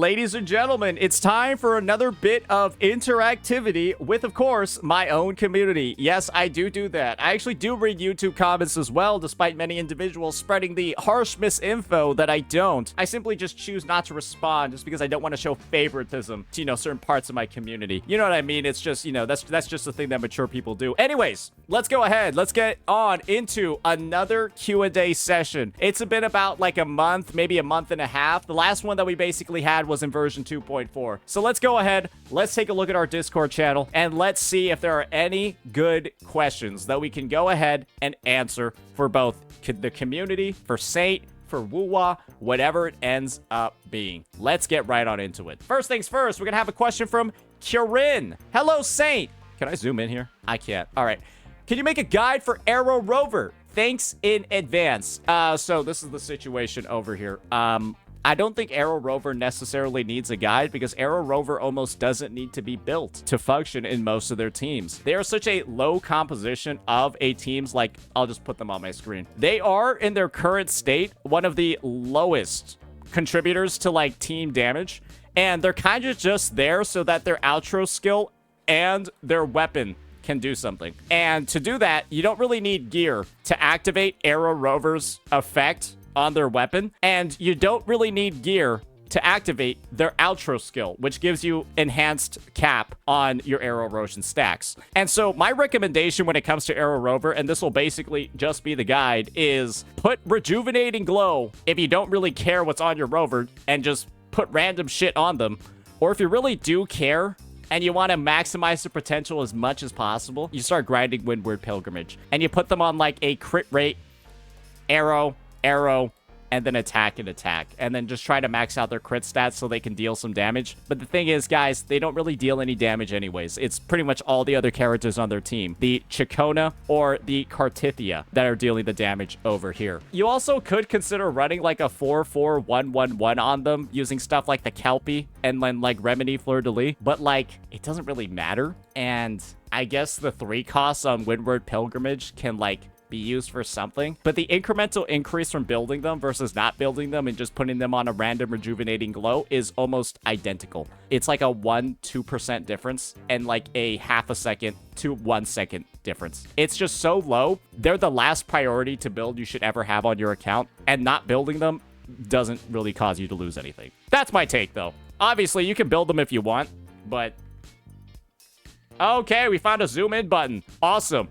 ladies and gentlemen, it's time for another bit of interactivity with, of course, my own community. Yes, I do that. I actually do read YouTube comments as well, despite many individuals spreading the harsh misinfo that I don't. I simply just choose not to respond just because I don't want to show favoritism to, certain parts of my community. You know what I mean? It's just, that's just the thing that mature people do. Anyways, let's go ahead. Let's get on into another Q&A session. It's been about like a month, maybe a month and a half. The last one that we basically had was in version 2.4. So let's go ahead. Let's take a look at our Discord channel and let's see if there are any good questions that we can go ahead and answer for both the community, for Saint, for WuWa, whatever it ends up being. Let's get right on into it. First things first, we're gonna have a question from Kieran. Hello, Saint. Can I zoom in here? I can't. All right. Can you make a guide for Aero Rover? Thanks in advance. So this is the situation over here. I don't think Aero Rover necessarily needs a guide because Aero Rover almost doesn't need to be built to function in most of their teams. They are such a low composition of a teams, like, I'll just put them on my screen. They are, in their current state, one of the lowest contributors to, like, team damage. And they're kind of just there so that their outro skill and their weapon can do something. And to do that, you don't really need gear to activate Aero Rover's effect on their weapon, and you don't really need gear to activate their outro skill, which gives you enhanced cap on your Aero Rover stacks. And so my recommendation when it comes to Aero Rover, and this will basically just be the guide, is put Rejuvenating Glow if you don't really care what's on your rover and just put random shit on them. Or if you really do care and you want to maximize the potential as much as possible, you start grinding Windward Pilgrimage and you put them on like a crit rate, arrow, and then attack, and then just try to max out their crit stats so they can deal some damage. But the thing is, guys, they don't really deal any damage anyways. It's pretty much all the other characters on their team, the Chicona or the Cartithia, that are dealing the damage over here. You also could consider running like a 4-4-1-1-1 on them, using stuff like the Kelpie and then like Remedy Fleur-de-Lis, but like it doesn't really matter. And I guess the 3 costs on Windward Pilgrimage can like be used for something, but the incremental increase from building them versus not building them and just putting them on a random Rejuvenating Glow is almost identical. It's like a 1-2% difference and like a half a second to 1 second difference. It's just so low. They're the last priority to build you should ever have on your account, and not building them doesn't really cause you to lose anything. That's my take though. Obviously you can build them if you want, but okay, we found a zoom in button. Awesome.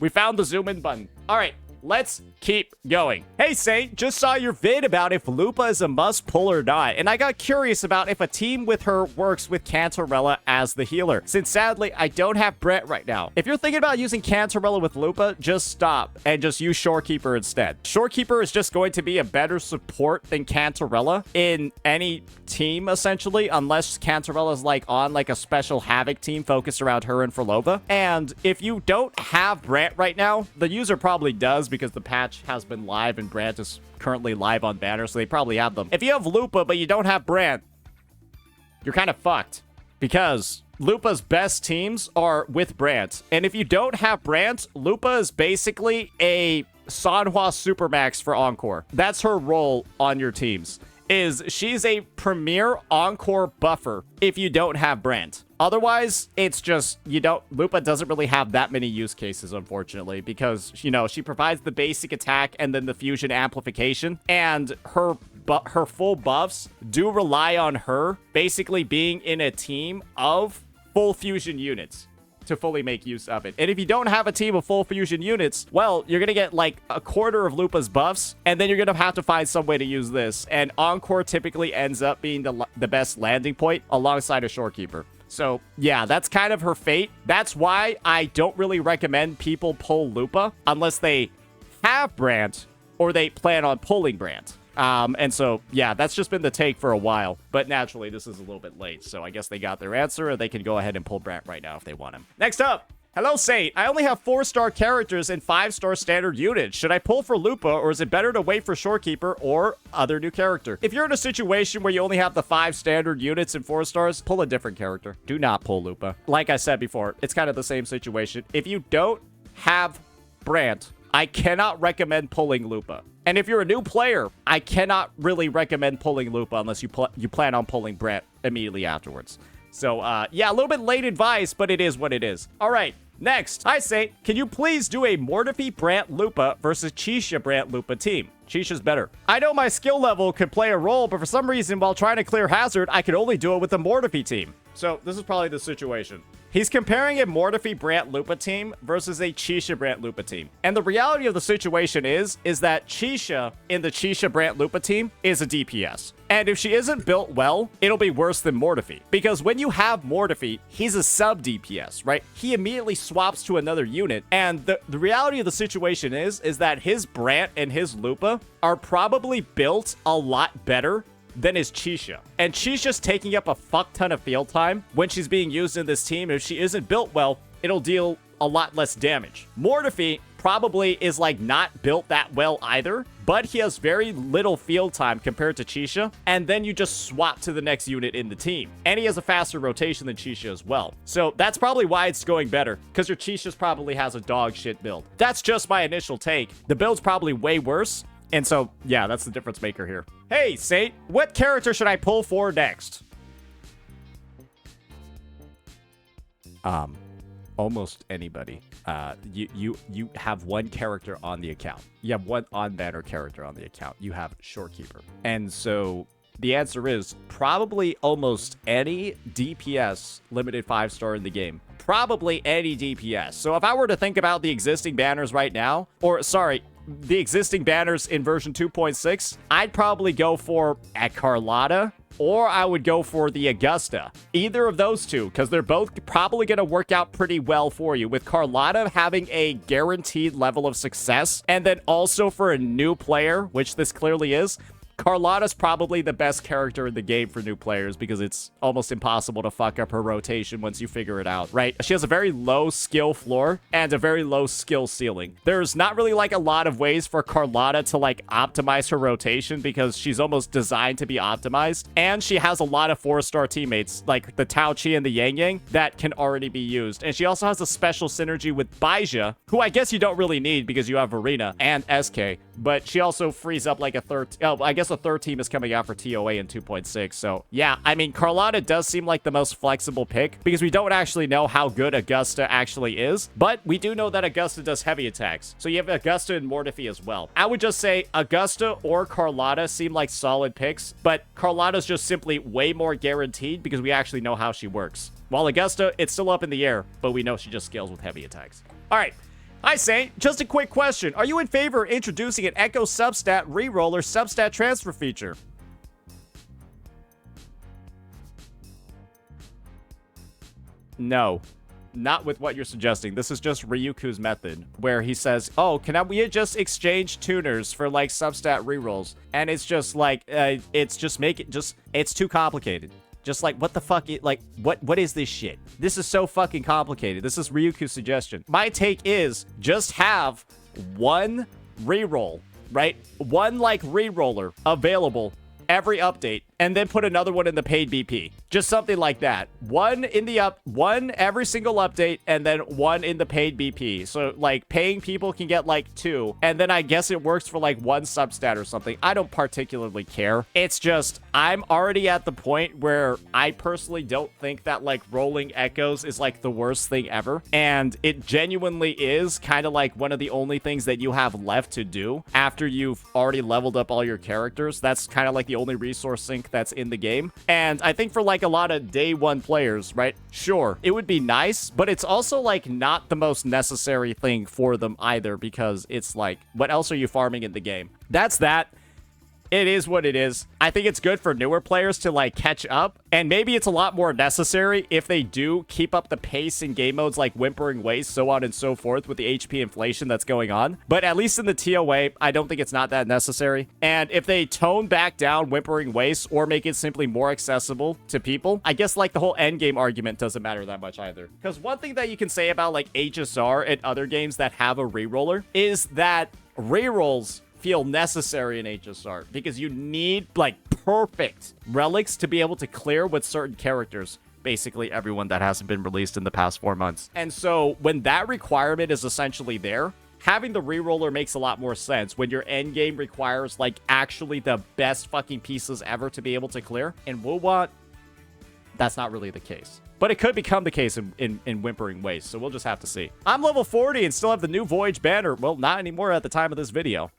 We found the zoom in button. All right, let's keep going. Hey, Saint, just saw your vid about if Lupa is a must pull or not, and I got curious about if a team with her works with Cantarella as the healer, since sadly, I don't have Brant right now. If you're thinking about using Cantarella with Lupa, just stop and just use Shorekeeper instead. Shorekeeper is just going to be a better support than Cantarella in any team, essentially, unless Cantarella is like on like a special Havoc team focused around her and Phrolova. And if you don't have Brant right now, the user probably does because the patch has been live and Brant is currently live on banner, so they probably have them. If you have Lupa but you don't have Brant, you're kind of fucked because Lupa's best teams are with Brant. And if you don't have Brant, Lupa is basically a Sanhua Supermax for Encore. That's her role on your teams. She's a premier Encore buffer if you don't have Brant. Otherwise, it's just, Lupa doesn't really have that many use cases, unfortunately, because, she provides the basic attack and then the fusion amplification, and her full buffs do rely on her basically being in a team of full fusion units to fully make use of it. And if you don't have a team of full fusion units, well, you're gonna get like a quarter of Lupa's buffs, and then you're gonna have to find some way to use this. And Encore typically ends up being the best landing point alongside a Shorekeeper. So yeah, that's kind of her fate. That's why I don't really recommend people pull Lupa unless they have Brant or they plan on pulling Brant. And so, yeah, that's just been the take for a while. But naturally, this is a little bit late. So I guess they got their answer, or they can go ahead and pull Brant right now if they want him. Next up. Hello, Saint. I only have 4-star characters and 5-star standard units. Should I pull for Lupa, or is it better to wait for Shorekeeper or other new character? If you're in a situation where you only have the 5 standard units and 4 stars, pull a different character. Do not pull Lupa. Like I said before, it's kind of the same situation. If you don't have Brant, I cannot recommend pulling Lupa. And if you're a new player, I cannot really recommend pulling Lupa unless you plan on pulling Brant immediately afterwards. So, yeah, a little bit late advice, but it is what it is. All right, next. Hi, Saint. Can you please do a Mortifi Brant Lupa versus Chisha Brant Lupa team? Chisha's better. I know my skill level could play a role, but for some reason, while trying to clear hazard, I could only do it with the Mortifi team. So, this is probably the situation. He's comparing a Mortifi Brant Lupa team versus a Chisha Brant Lupa team. And the reality of the situation is that Chisha in the Chisha Brant Lupa team is a DPS. And if she isn't built well, it'll be worse than Mortifi. Because when you have Mortifi, he's a sub DPS, right? He immediately swaps to another unit. And the reality of the situation is that his Brant and his Lupa are probably built a lot better than is Chisha. And Chisha's taking up a fuck ton of field time when she's being used in this team. If she isn't built well, it'll deal a lot less damage. Mortifi probably is like not built that well either, but he has very little field time compared to Chisha, and then you just swap to the next unit in the team. And he has a faster rotation than Chisha as well. So that's probably why it's going better, because your Chisha's probably has a dog shit build. That's just my initial take. The build's probably way worse. And so, yeah, that's the difference maker here. Hey, Saint, what character should I pull for next? Almost anybody. You have one character on the account. You have one on-banner character on the account. You have Shorekeeper. And so the answer is probably almost any DPS limited 5-star in the game. Probably any DPS. So if I were to think about the existing banners right now, or sorry, the existing banners in version 2.6, I'd probably go for a Carlotta, or I would go for the Augusta. Either of those two, because they're both probably going to work out pretty well for you, with Carlotta having a guaranteed level of success, and then also for a new player, which this clearly is, Carlotta's probably the best character in the game for new players because it's almost impossible to fuck up her rotation once you figure it out, right? She has a very low skill floor and a very low skill ceiling. There's not really like a lot of ways for Carlotta to like optimize her rotation because she's almost designed to be optimized. And she has a lot of 4-star teammates like the Tao Chi and the Yang Yang that can already be used. And she also has a special synergy with Baija, who I guess you don't really need because you have Arena and SK. But she also frees up like a third... Oh, I guess a third team is coming out for TOA in 2.6. So, yeah, I mean, Carlotta does seem like the most flexible pick because we don't actually know how good Augusta actually is. But we do know that Augusta does heavy attacks. So you have Augusta and Mortifi as well. I would just say Augusta or Carlotta seem like solid picks. But Carlotta's just simply way more guaranteed because we actually know how she works. While Augusta, it's still up in the air, but we know she just scales with heavy attacks. All right. Hi, Saint. Just a quick question. Are you in favor of introducing an Echo substat reroll or substat transfer feature? No. Not with what you're suggesting. This is just Ryuku's method, where he says, oh, we just exchange tuners for, like, substat rerolls? And it's just, like, it's too complicated. Just like, what the fuck? What is this shit? This is so fucking complicated. This is Ryuku's suggestion. My take is just have one reroll, right? One, like, reroller available every update, and then put another one in the paid BP. Just something like that. One every single update, and then one in the paid BP. So, like, paying people can get, like, 2. And then I guess it works for, like, 1 substat or something. I don't particularly care. It's just, I'm already at the point where I personally don't think that, like, rolling echoes is, like, the worst thing ever. And it genuinely is kind of, like, one of the only things that you have left to do after you've already leveled up all your characters. That's kind of, like, the only resource sink that's in the game. And I think for like a lot of day one players, right? Sure, it would be nice, but it's also like not the most necessary thing for them either, because it's like, what else are you farming in the game? That's that. It is what it is. I think it's good for newer players to like catch up, and maybe it's a lot more necessary if they do keep up the pace in game modes like Whimpering Waste, so on and so forth with the HP inflation that's going on. But at least in the TOA, I don't think it's not that necessary. And if they tone back down Whimpering Waste or make it simply more accessible to people, I guess like the whole endgame argument doesn't matter that much either. Because one thing that you can say about like HSR and other games that have a reroller is that rerolls feel necessary in HSR because you need like perfect relics to be able to clear with certain characters, basically everyone that hasn't been released in the past 4 months. And so when that requirement is essentially there, having the reroller makes a lot more sense when your endgame requires, like, actually the best fucking pieces ever to be able to clear. In WuWa, that's not really the case. But it could become the case in whimpering ways, so we'll just have to see. I'm level 40 and still have the new Voyage banner. Well, not anymore at the time of this video.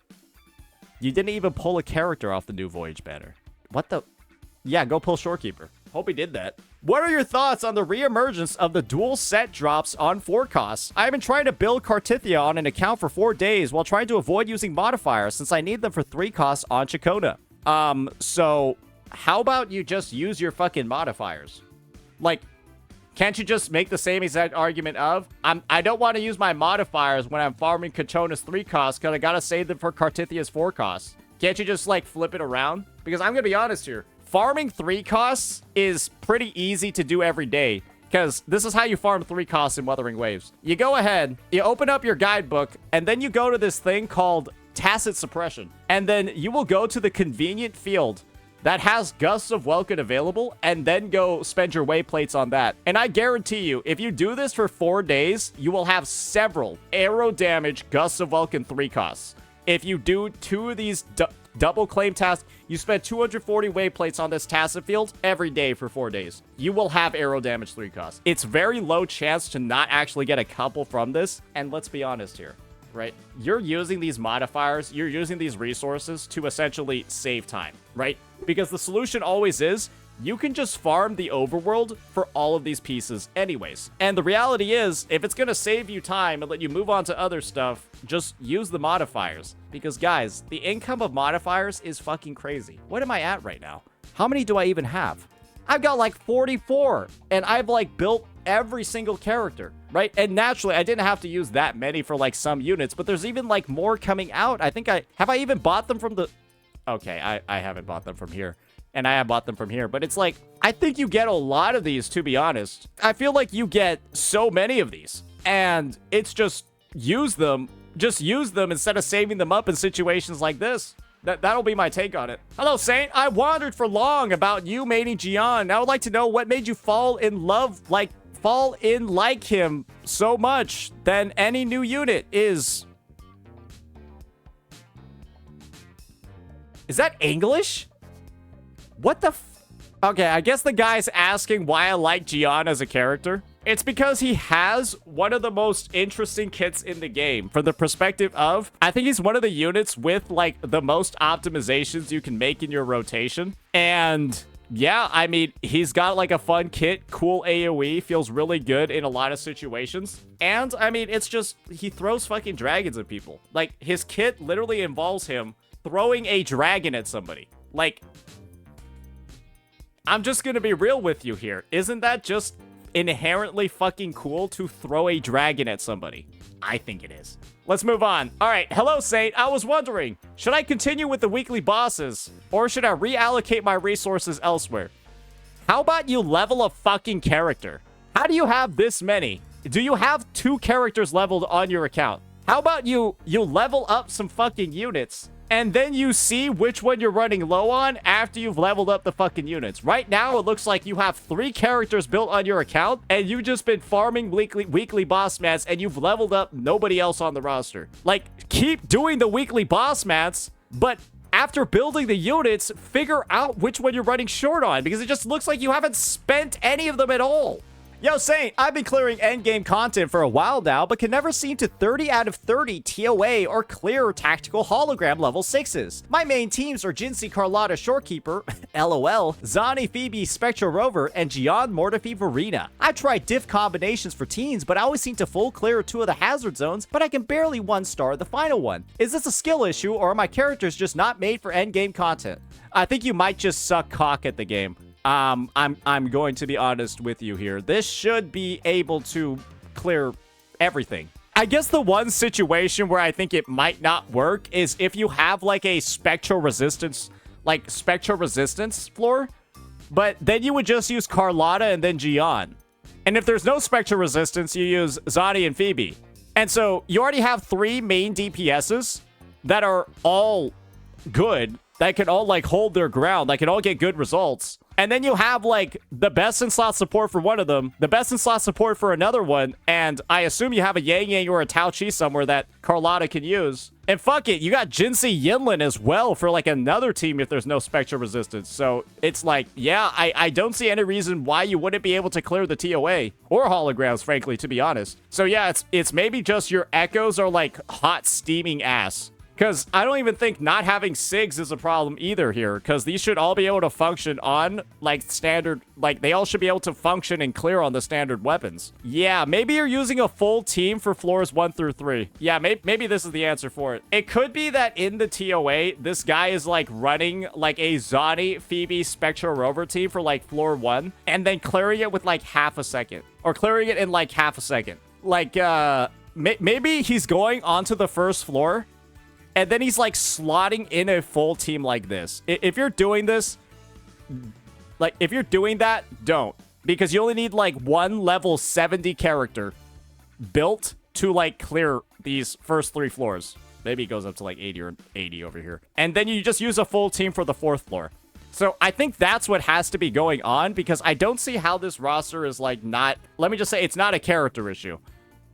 You didn't even pull a character off the new Voyage banner. What the? Yeah, go pull Shorekeeper. Hope he did that. What are your thoughts on the reemergence of the dual set drops on 4 costs? I've been trying to build Cartithia on an account for 4 days while trying to avoid using modifiers since I need them for 3 costs on Chakona. So how about you just use your fucking modifiers? Like, can't you just make the same exact argument of, I don't want to use my modifiers when I'm farming Kachona's 3 costs because I gotta save them for Cartithia's 4 costs? Can't you just, like, flip it around? Because I'm gonna be honest here. Farming 3 costs is pretty easy to do every day, because this is how you farm 3 costs in Wuthering Waves. You go ahead, you open up your guidebook, and then you go to this thing called Tacit Suppression. And then you will go to the convenient field that has Gusts of Welkin available, and then go spend your wayplates on that. And I guarantee you, if you do this for 4 days, you will have several arrow damage Gusts of Welkin 3 costs. If you do 2 of these double claim tasks, you spend 240 wayplates on this tacit field every day for 4 days. You will have arrow damage 3 costs. It's very low chance to not actually get a couple from this. And let's be honest here, right? You're using these modifiers, you're using these resources to essentially save time, right? Because the solution always is, you can just farm the overworld for all of these pieces anyways. And the reality is, if it's going to save you time and let you move on to other stuff, just use the modifiers. Because guys, the income of modifiers is fucking crazy. What am I at right now? How many do I even have? I've got like 44, and I've like built every single character, right? And naturally, I didn't have to use that many for like some units, but there's even like more coming out. I think have I even bought them from the... Okay, I haven't bought them from here. And I have bought them from here. But it's like, I think you get a lot of these, to be honest. I feel like you get so many of these. And it's just use them. Just use them instead of saving them up in situations like this. That'll be my take on it. Hello, Saint. I wondered for long about you mating Jian. I would like to know what made you fall in like him so much than any new unit is. Is that English? What the Okay, I guess the guy's asking why I like Jian as a character. It's because he has one of the most interesting kits in the game from the perspective of, I think he's one of the units with like the most optimizations you can make in your rotation. And yeah, I mean, he's got like a fun kit, cool AoE, feels really good in a lot of situations. And I mean, it's just, he throws fucking dragons at people. Like, his kit literally involves him throwing a dragon at somebody. Like, I'm just gonna be real with you here. Isn't that just inherently fucking cool to throw a dragon at somebody? I think it is. Let's move on. All right, hello, Saint. I was wondering, should I continue with the weekly bosses, or should I reallocate my resources elsewhere? How about you level a fucking character? How do you have this many? Do you have 2 characters leveled on your account? How about you level up some fucking units, and then you see which one you're running low on after you've leveled up the fucking units. Right now, it looks like you have 3 characters built on your account, and you've just been farming weekly boss mats, and you've leveled up nobody else on the roster. Like, keep doing the weekly boss mats, but after building the units, figure out which one you're running short on, because it just looks like you haven't spent any of them at all. Yo, Saint, I've been clearing endgame content for a while now, but can never seem to 30 out of 30 TOA or clear tactical hologram level 6s. My main teams are Jinsi Carlotta Shorekeeper, LOL, Zani Phoebe Spectral Rover, and Jian Mortifi Verena. I've tried diff combinations for teens, but I always seem to full clear 2 of the hazard zones, but I can barely 1-star the final one. Is this a skill issue, or are my characters just not made for endgame content? I think you might just suck cock at the game. I'm going to be honest with you here. This should be able to clear everything. I guess the one situation where I think it might not work is if you have like a spectral resistance floor, but then you would just use Carlotta and then Jian. And if there's no spectral resistance, you use Zani and Phoebe. And so you already have 3 main DPSs that are all good, that can all like hold their ground, that can all get good results. And then you have, like, the best in slot support for one of them, the best in slot support for another one, and I assume you have a Yang Yang or a Tao Chi somewhere that Carlotta can use. And fuck it, you got Jinsei Yinlin as well for, like, another team if there's no Spectre resistance. So it's like, yeah, I don't see any reason why you wouldn't be able to clear the TOA or holograms, frankly, to be honest. So yeah, it's maybe just your echoes are, like, hot steaming ass. Because I don't even think not having SIGs is a problem either here. Because these should all be able to function on, like, standard... Like, they all should be able to function and clear on the standard weapons. Yeah, maybe you're using a full team for floors 1 through 3. Yeah, maybe this is the answer for it. It could be that in the TOA, this guy is, like, running, like, a Zani, Phoebe, Spectra Rover team for, like, floor 1. And then clearing it with, like, half a second. Or clearing it in, like, half a second. Like, maybe he's going onto the first floor... And then he's, like, slotting in a full team like this. If you're doing this, like, if you're doing that, don't. Because you only need, like, one level 70 character built to, like, clear these first 3 floors. Maybe it goes up to, like, 80 or 80 over here. And then you just use a full team for the 4th floor. So I think that's what has to be going on, because I don't see how this roster is, like, not... Let me just say, it's not a character issue.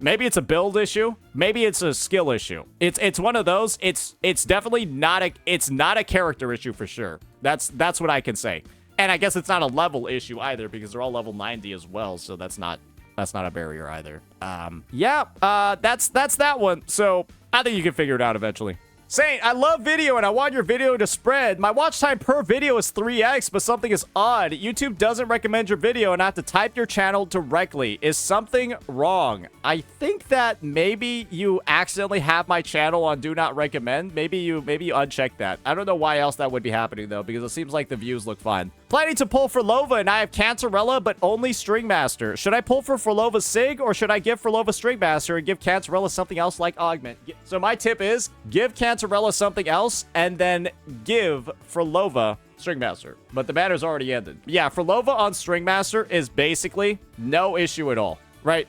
Maybe it's a build issue. Maybe it's a skill issue. It's one of those. It's definitely not a character issue for sure. That's what I can say. And I guess it's not a level issue either, because they're all level 90 as well. So that's not a barrier either. That's that one. So I think you can figure it out eventually. Saint, I love video and I want your video to spread. My watch time per video is 3x, but something is odd. YouTube doesn't recommend your video and I have to type your channel directly. Is something wrong? I think that maybe you accidentally have my channel on do not recommend. Maybe you uncheck that. I don't know why else that would be happening though, because it seems like the views look fine. Planning to pull Phrolova and I have Cancerella, but only Stringmaster. Should I pull for Phrolova Sig or should I give Phrolova Stringmaster and give Cancerella something else like Augment? So my tip is give Cancerella something else and then give Phrolova Stringmaster. But the matter's already ended. Yeah, Phrolova on Stringmaster is basically no issue at all, right?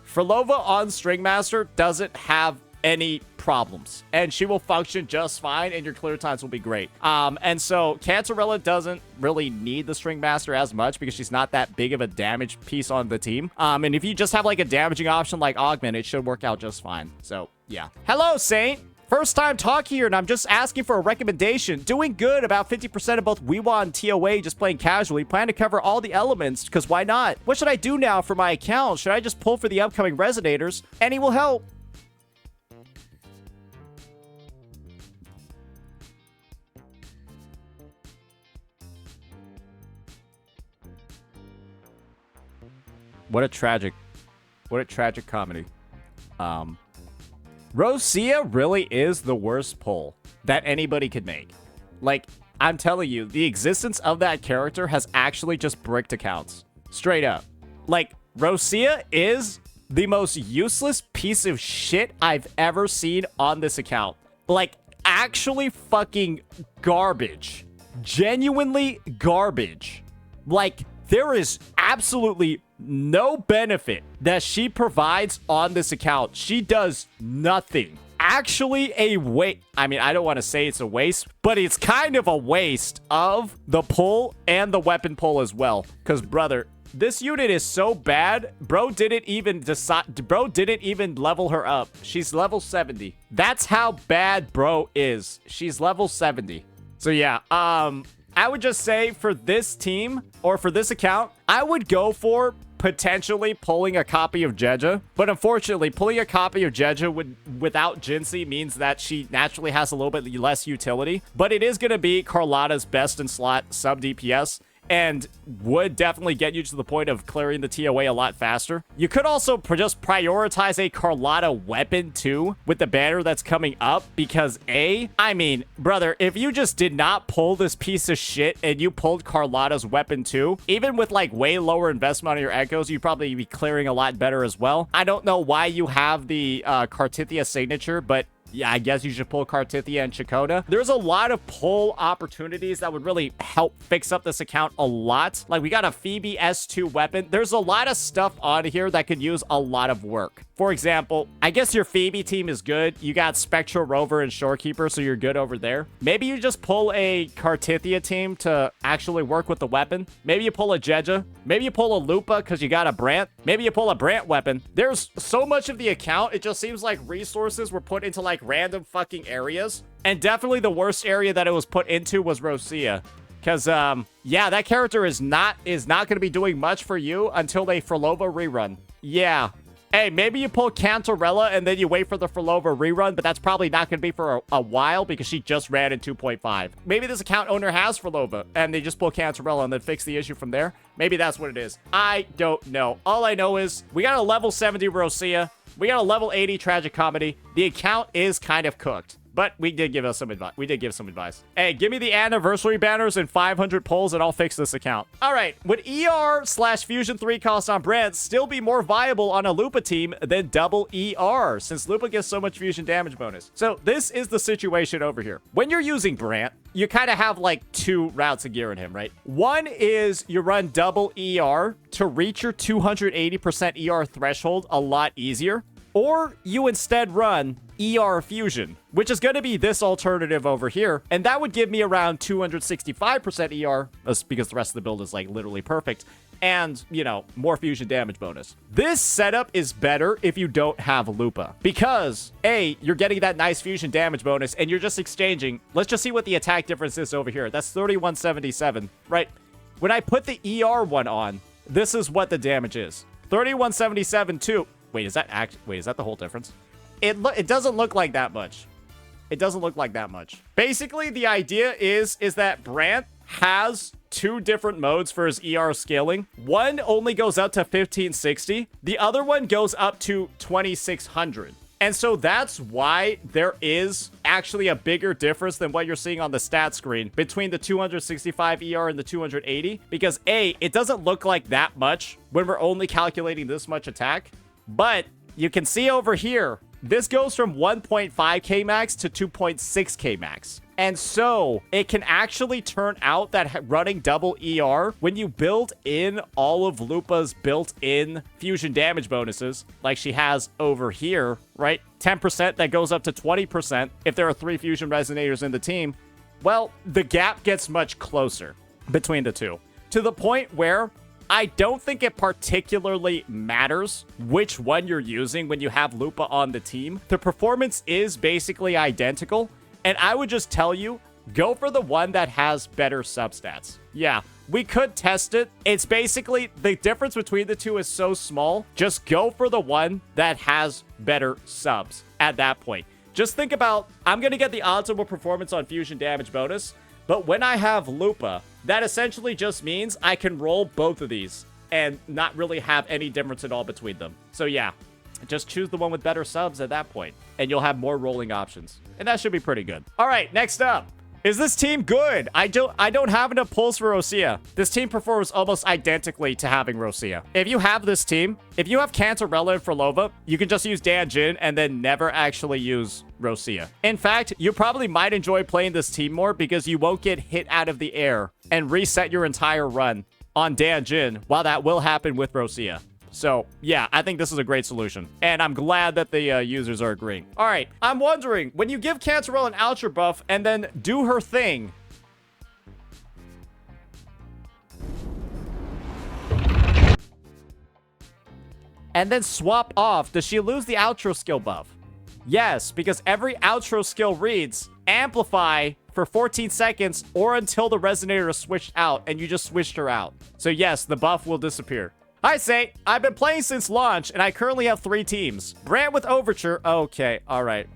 Phrolova on Stringmaster doesn't have any problems and she will function just fine and your clear times will be great. And so Cancerella doesn't really need the Stringmaster as much because she's not that big of a damage piece on the team. And if you just have like a damaging option like Augment, it should work out just fine. So yeah. Hello, Saint. First time talk here, and I'm just asking for a recommendation. Doing good, about 50% of both WuWa and TOA, just playing casually. Plan to cover all the elements, because why not? What should I do now for my account? Should I just pull for the upcoming Resonators? Any will help. What a tragic comedy. Rosia really is the worst pull that anybody could make. Like, I'm telling you, the existence of that character has actually just bricked accounts. Straight up. Like, Rosia is the most useless piece of shit I've ever seen on this account. Like, actually fucking garbage. Genuinely garbage. Like, there is absolutely no benefit that she provides on this account. She does nothing. Actually a waste. I mean, I don't want to say it's a waste, but it's kind of a waste of the pull and the weapon pull as well. Because, brother, this unit is so bad. Bro didn't even level her up. She's level 70. That's how bad bro is. She's level 70. So yeah, I would just say for this team or for this account, I would go for potentially pulling a copy of Jeja. But unfortunately, pulling a copy of Jeja without Jinsei means that she naturally has a little bit less utility. But it is going to be Carlotta's best in slot sub DPS. And would definitely get you to the point of clearing the TOA a lot faster. You could also just prioritize a Carlotta weapon too with the banner that's coming up because I mean, brother, if you just did not pull this piece of shit and you pulled Carlotta's weapon too, even with like way lower investment on your echoes, you'd probably be clearing a lot better as well. I don't know why you have the Cartithia signature, but yeah, I guess you should pull Cartithia and Chakota. There's a lot of pull opportunities that would really help fix up this account a lot. Like, we got a Phoebe S2 weapon. There's a lot of stuff on here that could use a lot of work. For example, I guess your Phoebe team is good. You got Spectral Rover and Shorekeeper, so you're good over there. Maybe you just pull a Cartithia team to actually work with the weapon. Maybe you pull a Jeja. Maybe you pull a Lupa because you got a Brant. Maybe you pull a Brant weapon. There's so much of the account, it just seems like resources were put into like random fucking areas. And definitely the worst area that it was put into was Rosia. Because, yeah, that character is not going to be doing much for you until they Phrolova rerun. Yeah. Hey, maybe you pull Cantarella and then you wait for the Phrolova rerun, but that's probably not going to be for a while because she just ran in 2.5. Maybe this account owner has Phrolova and they just pull Cantarella and then fix the issue from there. Maybe that's what it is. I don't know. All I know is we got a level 70 Rosia. We got a level 80 Tragic Comedy. The account is kind of cooked. But we did give us some advice. We did give some advice. Hey, give me the anniversary banners and 500 pulls and I'll fix this account. All right. Would ER/Fusion 3 cost on Brant still be more viable on a Lupa team than double ER, since Lupa gets so much fusion damage bonus? So this is the situation over here. When you're using Brant, you kind of have like two routes of gear in him, right? One is you run double ER to reach your 280% ER threshold a lot easier. Or you instead run ER Fusion, which is going to be this alternative over here. And that would give me around 265% ER, because the rest of the build is like literally perfect. And, you know, more fusion damage bonus. This setup is better if you don't have Lupa. Because, A, you're getting that nice fusion damage bonus and you're just exchanging. Let's just see what the attack difference is over here. That's 3177, right? When I put the ER one on, this is what the damage is. 3177 too. Wait, is that the whole difference? It doesn't look like that much. It doesn't look like that much. Basically, the idea is that Brant has two different modes for his ER scaling. One only goes up to 1560. The other one goes up to 2600. And so that's why there is actually a bigger difference than what you're seeing on the stat screen between the 265 ER and the 280. Because A, it doesn't look like that much when we're only calculating this much attack. But you can see over here, this goes from 1.5k max to 2.6k max. And so it can actually turn out that running double ER, when you build in all of Lupa's built-in fusion damage bonuses, like she has over here, right? 10% that goes up to 20% if there are 3 fusion resonators in the team. Well, the gap gets much closer between the two, to the point where I don't think it particularly matters which one you're using when you have Lupa on the team. The performance is basically identical, and I would just tell you, go for the one that has better substats. Yeah, we could test it. It's basically, the difference between the two is so small. Just go for the one that has better subs at that point. Just think about, I'm going to get the optimal performance on fusion damage bonus, but when I have Lupa, that essentially just means I can roll both of these and not really have any difference at all between them. So yeah, just choose the one with better subs at that point, and you'll have more rolling options. And that should be pretty good. All right, next up. Is this team good? I don't have enough pulls for Rosia. This team performs almost identically to having Rosia. If you have this team, if you have Cantarella and Phrolova, you can just use Jian and then never actually use Rosia. In fact, you probably might enjoy playing this team more because you won't get hit out of the air and reset your entire run on Jian, while that will happen with Rosia. So, yeah, I think this is a great solution. And I'm glad that the users are agreeing. All right, I'm wondering, when you give Cantarella an Ultra buff and then do her thing, and then swap off, does she lose the outro skill buff? Yes, because every outro skill reads amplify for 14 seconds or until the resonator is switched out, and you just switched her out. So yes, the buff will disappear. Hi, Saint. I've been playing since launch, and I currently have 3 teams. Brant with Overture. Okay, all right.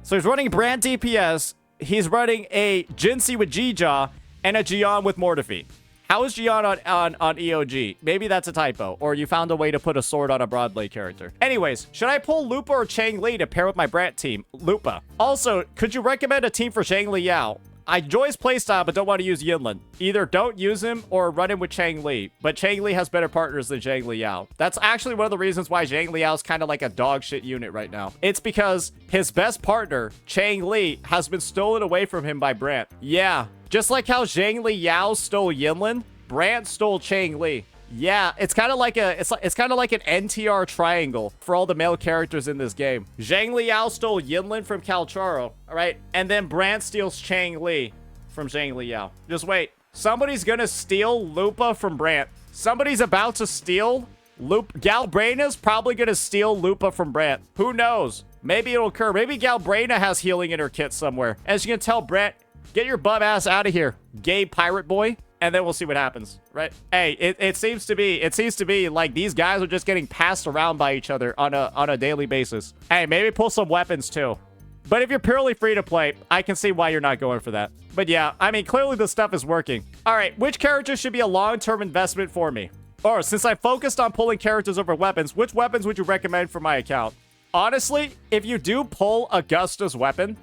So he's running Brant DPS. He's running a Jinsei with G-Jaw and a Jian with Mortifi. How is Jian on EOG? Maybe that's a typo, or you found a way to put a sword on a Broadblade character. Anyways, should I pull Lupa or Chang Li to pair with my Brant team? Lupa. Also, could you recommend a team for Zhang Liao? I enjoy his playstyle, but don't want to use Yinlin. Either don't use him or run him with Chang Li. But Chang Li has better partners than Zhang Liao. That's actually one of the reasons why Zhang Liao is kind of like a dog shit unit right now. It's because his best partner, Chang Li, has been stolen away from him by Brant. Yeah, just like how Zhang Liao stole Yinlin, Brant stole Chang Li. Yeah, it's kind of like it's kind of like an NTR triangle for all the male characters in this game. Zhang Liao stole Yinlin from Calcharo, all right? And then Brant steals Chang Li from Zhang Liao. Just wait. Somebody's gonna steal Lupa from Brant. Somebody's about to steal Lupa. Galbraina's probably gonna steal Lupa from Brant. Who knows? Maybe it'll occur. Maybe Galbraina has healing in her kit somewhere. And she's gonna tell Brant, get your bum ass out of here, gay pirate boy. And then we'll see what happens, right? Hey, it seems to be like these guys are just getting passed around by each other on a daily basis. Hey, maybe pull some weapons too. But if you're purely free to play, I can see why you're not going for that. But yeah, I mean, clearly this stuff is working. All right, which character should be a long-term investment for me? Or since I focused on pulling characters over weapons, which weapons would you recommend for my account? Honestly, if you do pull Augusta's weapon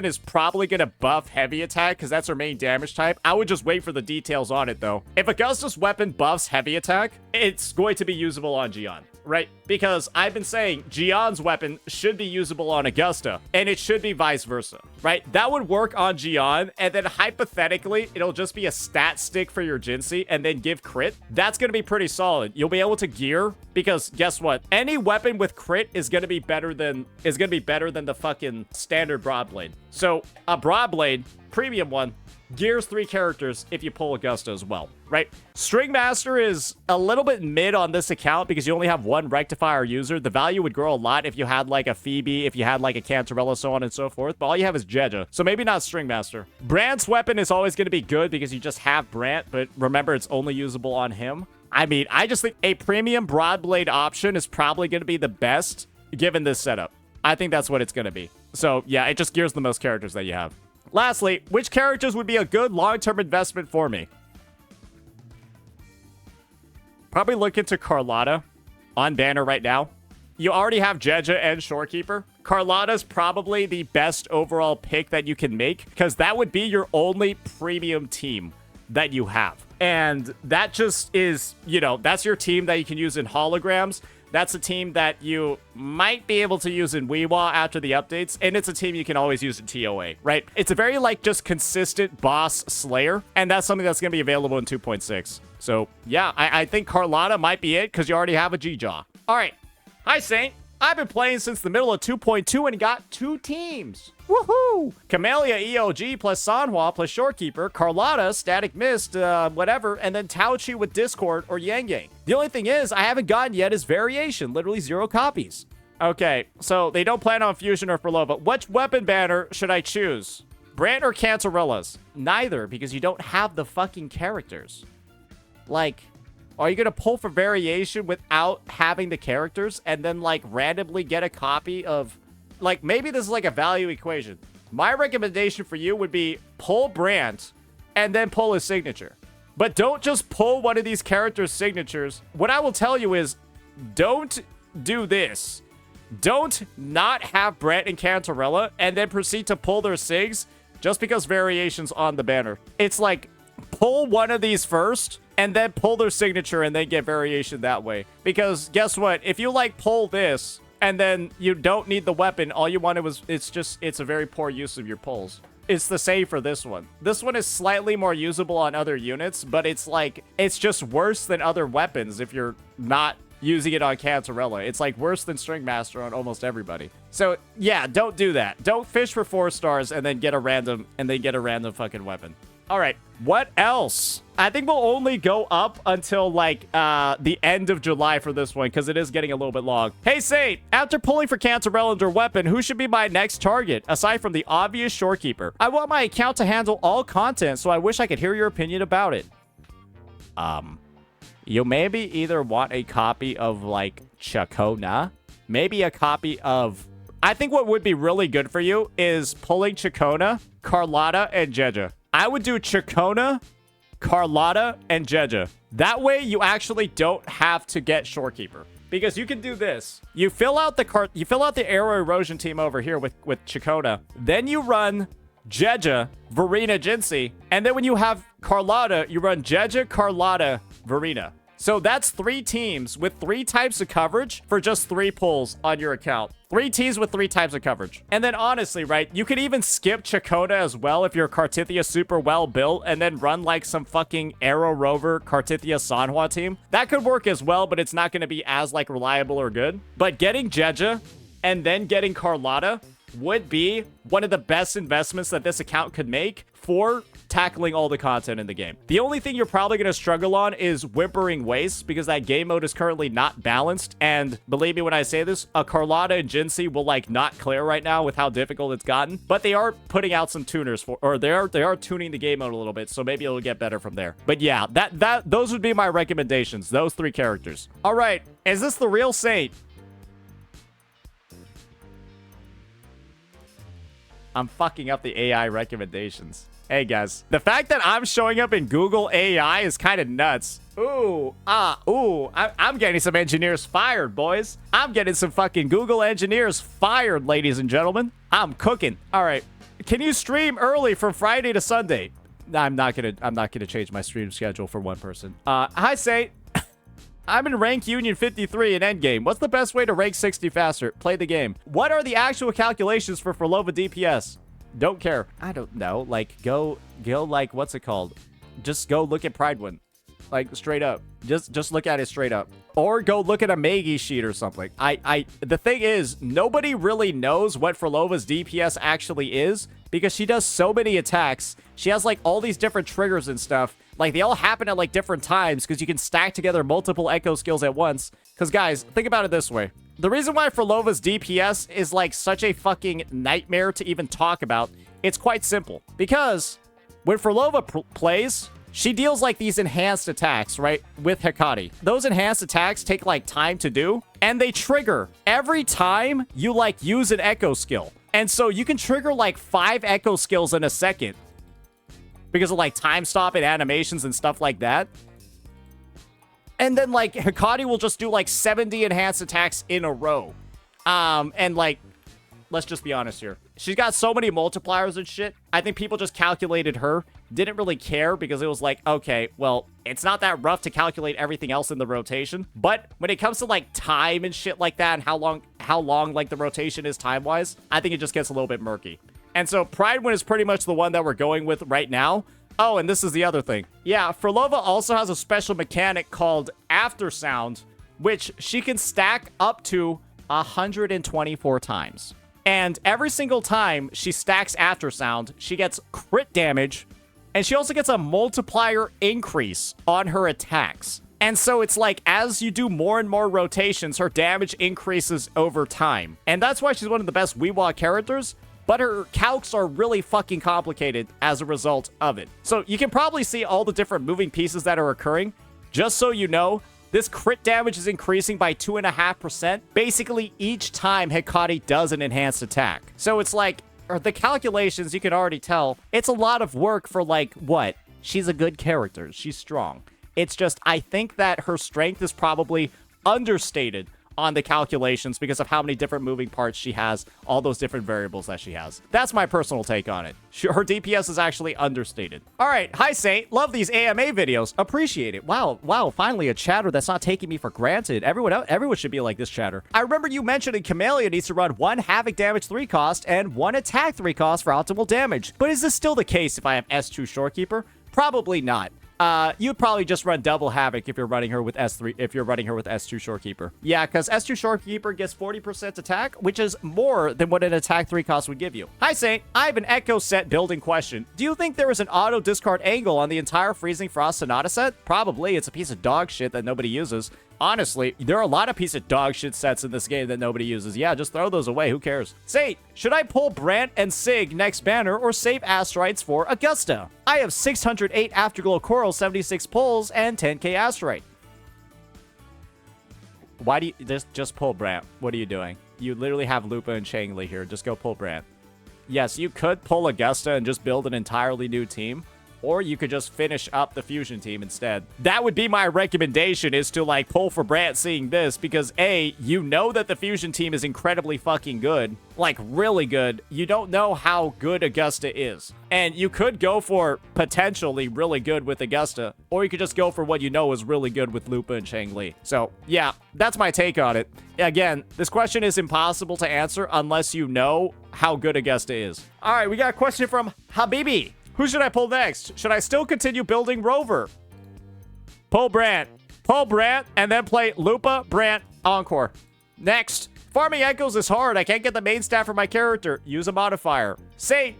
is probably going to buff heavy attack because that's her main damage type. I would just wait for the details on it, though. If Augusta's weapon buffs heavy attack, it's going to be usable on Jian, right? Because I've been saying Jian's weapon should be usable on Augusta, and it should be vice versa, right? That would work on Jian, and then hypothetically, it'll just be a stat stick for your Jinsei, and then give crit. That's going to be pretty solid. You'll be able to gear, because guess what? Any weapon with crit is going to be better than the fucking standard Broadblade. So a Broadblade, premium one, gears 3 characters if you pull Augusta as well, right? String Master is a little bit mid on this account because you only have one Rectifier user. The value would grow a lot if you had like a Phoebe, if you had like a Cantarella, so on and so forth. But all you have is Jeja. So maybe not String Master. Brant's weapon is always going to be good because you just have Brant, but remember it's only usable on him. I mean, I just think a premium Broadblade option is probably going to be the best given this setup. I think that's what it's going to be. So yeah, it just gears the most characters that you have. Lastly, which characters would be a good long-term investment for me? Probably look into Carlotta on banner right now. You already have Jeja and Shorekeeper. Carlotta's probably the best overall pick that you can make because that would be your only premium team that you have. And that just is, you know, that's your team that you can use in holograms. That's a team that you might be able to use in WuWa after the updates, and it's a team you can always use in TOA, right? It's a very, like, just consistent boss slayer, and that's something that's going to be available in 2.6. So, yeah, I think Carlotta might be it, because you already have a G-Jaw. All right. Hi, Saint. I've been playing since the middle of 2.2 and got 2 teams. Woohoo! Camellia EOG plus Sanhua plus Shorekeeper, Carlotta, Static Mist, whatever, and then Taochi with Discord or Yang Yang. The only thing is, I haven't gotten yet is Variation, literally 0 copies. Okay, so they don't plan on Fusion or Phrolova. Which weapon banner should I choose? Brant or Cantarella's? Neither, because you don't have the fucking characters. Like, are you going to pull for Variation without having the characters and then, like, randomly get a copy of... Like, maybe this is like a value equation. My recommendation for you would be pull Brant and then pull his signature. But don't just pull one of these characters' signatures. What I will tell you is, don't do this. Don't not have Brant and Cantarella and then proceed to pull their sigs just because Variation's on the banner. It's like, pull one of these first and then pull their signature and then get Variation that way. Because guess what? If you, like, pull this... and then you don't need the weapon. All you wanted was, it's a very poor use of your pulls. It's the same for this one. This one is slightly more usable on other units, but it's like, it's just worse than other weapons if you're not using it on Cantarella. It's like worse than String Master on almost everybody. So yeah, don't do that. Don't fish for 4 stars and then get a random, fucking weapon. All right, what else? I think we'll only go up until, like, the end of July for this one, because it is getting a little bit long. Hey, Saint, after pulling for Cantarella and her weapon, who should be my next target, aside from the obvious Shorekeeper? I want my account to handle all content, so I wish I could hear your opinion about it. You maybe either want a copy of, like, Chacona, maybe a copy of... I think what would be really good for you is pulling Chacona, Carlotta, and Jeja. I would do Chacona, Carlotta, and Jeja. That way, you actually don't have to get Shorekeeper. Because you can do this. You fill out the Aero Erosion team over here with Chacona. Then you run Jeja, Verena, Jinxie. And then when you have Carlotta, you run Jeja, Carlotta, Verena. So that's 3 teams with 3 types of coverage for just 3 pulls on your account. 3 teams with 3 types of coverage. And then honestly, right, you could even skip Chakota as well if you're Cartithia super well built and then run like some fucking Aero Rover Cartithia Sanhua team. That could work as well, but it's not going to be as like reliable or good. But getting Jeja and then getting Carlotta would be one of the best investments that this account could make for tackling all the content in the game. The only thing you're probably going to struggle on is Whimpering Waste, because that game mode is currently not balanced. And believe me when I say this, a Carlotta and Jinxie will like not clear right now with how difficult it's gotten. But they are putting out some tuners for, or they are tuning the game mode a little bit, so maybe it'll get better from there. But yeah, those would be my recommendations. Those 3 characters. All right, is this the real Saint? I'm fucking up the AI recommendations. Hey guys, the fact that I'm showing up in Google AI is kind of nuts. I'm getting some engineers fired, boys. I'm getting some fucking Google engineers fired, ladies and gentlemen. I'm cooking. All right, can you stream early from Friday to Sunday? I'm not gonna change my stream schedule for one person. Hi Saint. I'm in rank Union 53 in Endgame. What's the best way to rank 60 faster? Play the game. What are the actual calculations for Phrolova DPS? Don't care. I don't know. Like, go, like, what's it called? Just go look at Pride One. Like, straight up. Just look at it straight up. Or go look at a Maggie sheet or something. The thing is, nobody really knows what Phrolova's DPS actually is because she does so many attacks. She has, like, all these different triggers and stuff. Like, they all happen at, like, different times because you can stack together multiple echo skills at once. Because, guys, think about it this way. The reason why Phrolova's DPS is, like, such a fucking nightmare to even talk about, it's quite simple. Because when Phrolova plays, she deals, like, these enhanced attacks, right, with Hecate. Those enhanced attacks take, like, time to do, and they trigger every time you, like, use an echo skill. And so you can trigger, like, 5 echo skills in a second because of, like, time stop and animations and stuff like that. And then, like, Hecate will just do, like, 70 enhanced attacks in a row. And, like, let's just be honest here. She's got so many multipliers and shit. I think people just calculated her. Didn't really care because it was like, okay, well, it's not that rough to calculate everything else in the rotation. But when it comes to, like, time and shit like that and how long, like, the rotation is time-wise, I think it just gets a little bit murky. And so Pride One is pretty much the one that we're going with right now. Oh, and this is the other thing. Yeah, Phrolova also has a special mechanic called Aftersound, which she can stack up to 124 times. And every single time she stacks Aftersound, she gets crit damage, and she also gets a multiplier increase on her attacks. And so it's like, as you do more and more rotations, her damage increases over time. And that's why she's one of the best WuWa characters. But her calcs are really fucking complicated as a result of it. So you can probably see all the different moving pieces that are occurring. Just so you know, this crit damage is increasing by 2.5%, basically each time Hecate does an enhanced attack. So it's like, or the calculations, you can already tell, it's a lot of work for, like, what? She's a good character. She's strong. It's just, I think that her strength is probably understated on the calculations because of how many different moving parts she has, all those different variables that she has. That's my personal take on it. Her DPS is actually understated. All right, hi Saint, love these AMA videos, appreciate it. Wow, finally a chatter that's not taking me for granted. Everyone should be like this chatter. I remember you mentioning Camellia needs to run 1 Havoc damage 3 cost and 1 attack 3 cost for optimal damage. But is this still the case if I have S2 Shorekeeper? Probably not. You'd probably just run double Havoc if you're running her with S3, if you're running her with S2 Shorekeeper. Yeah, because S2 Shorekeeper gets 40% attack, which is more than what an attack 3 cost would give you. Hi, Saint. I have an Echo set building question. Do you think there is an auto discard angle on the entire Freezing Frost Sonata set? Probably. It's a piece of dog shit that nobody uses. Honestly, there are a lot of piece of dog shit sets in this game that nobody uses. Yeah, just throw those away. Who cares? Saint, should I pull Brant and Sig next banner or save Asteroids for Augusta? I have 608 Afterglow Coral, 76 pulls, and 10k Asteroid. Why do you just pull Brant? What are you doing? You literally have Lupa and Changli here. Just go pull Brant. Yes, you could pull Augusta and just build an entirely new team. or you could just finish up the fusion team instead. That would be my recommendation, is to like pull for Brant seeing this, because A, you know that the fusion team is incredibly fucking good, like really good. You don't know how good Augusta is, and you could go for potentially really good with Augusta, or you could just go for what you know is really good with Lupa and Changli. So yeah, that's my take on it. Again, this question is impossible to answer unless you know how good Augusta is. All right, we got a question from Habibi. Who should I pull next? Should I still continue building Rover? Pull Brant, and then play Lupa, Brant, Encore. Next. Farming echoes is hard. I can't get the main stat for my character. Use a modifier. Say,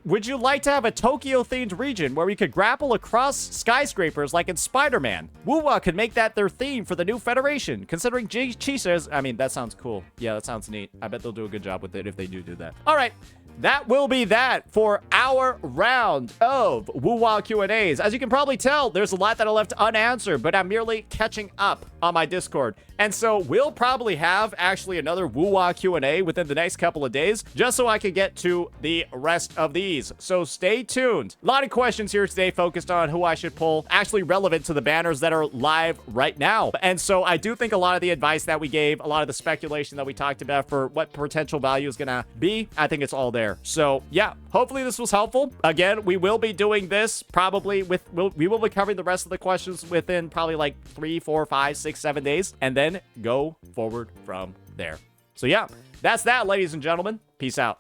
would you like to have a Tokyo-themed region where we could grapple across skyscrapers like in Spider-Man? WuWa could make that their theme for the new Federation. Considering Chi says, I mean, that sounds cool. Yeah, that sounds neat. I bet they'll do a good job with it if they do that. All right. That will be that for our round of WuWa Q&As. As you can probably tell, there's a lot that I left unanswered, but I'm merely catching up on my Discord. And so we'll probably have actually another WuWa Q&A within the next couple of days, just so I can get to the rest of these. So stay tuned. A lot of questions here today focused on who I should pull, actually relevant to the banners that are live right now. And so I do think a lot of the advice that we gave, a lot of the speculation that we talked about for what potential value is gonna be, I think it's all there. So yeah, hopefully this was helpful. Again, we will be doing this probably we will be covering the rest of the questions within probably like 3, 4, 5, 6, 7 days, and then go forward from there. So yeah, that's that, ladies and gentlemen. Peace out.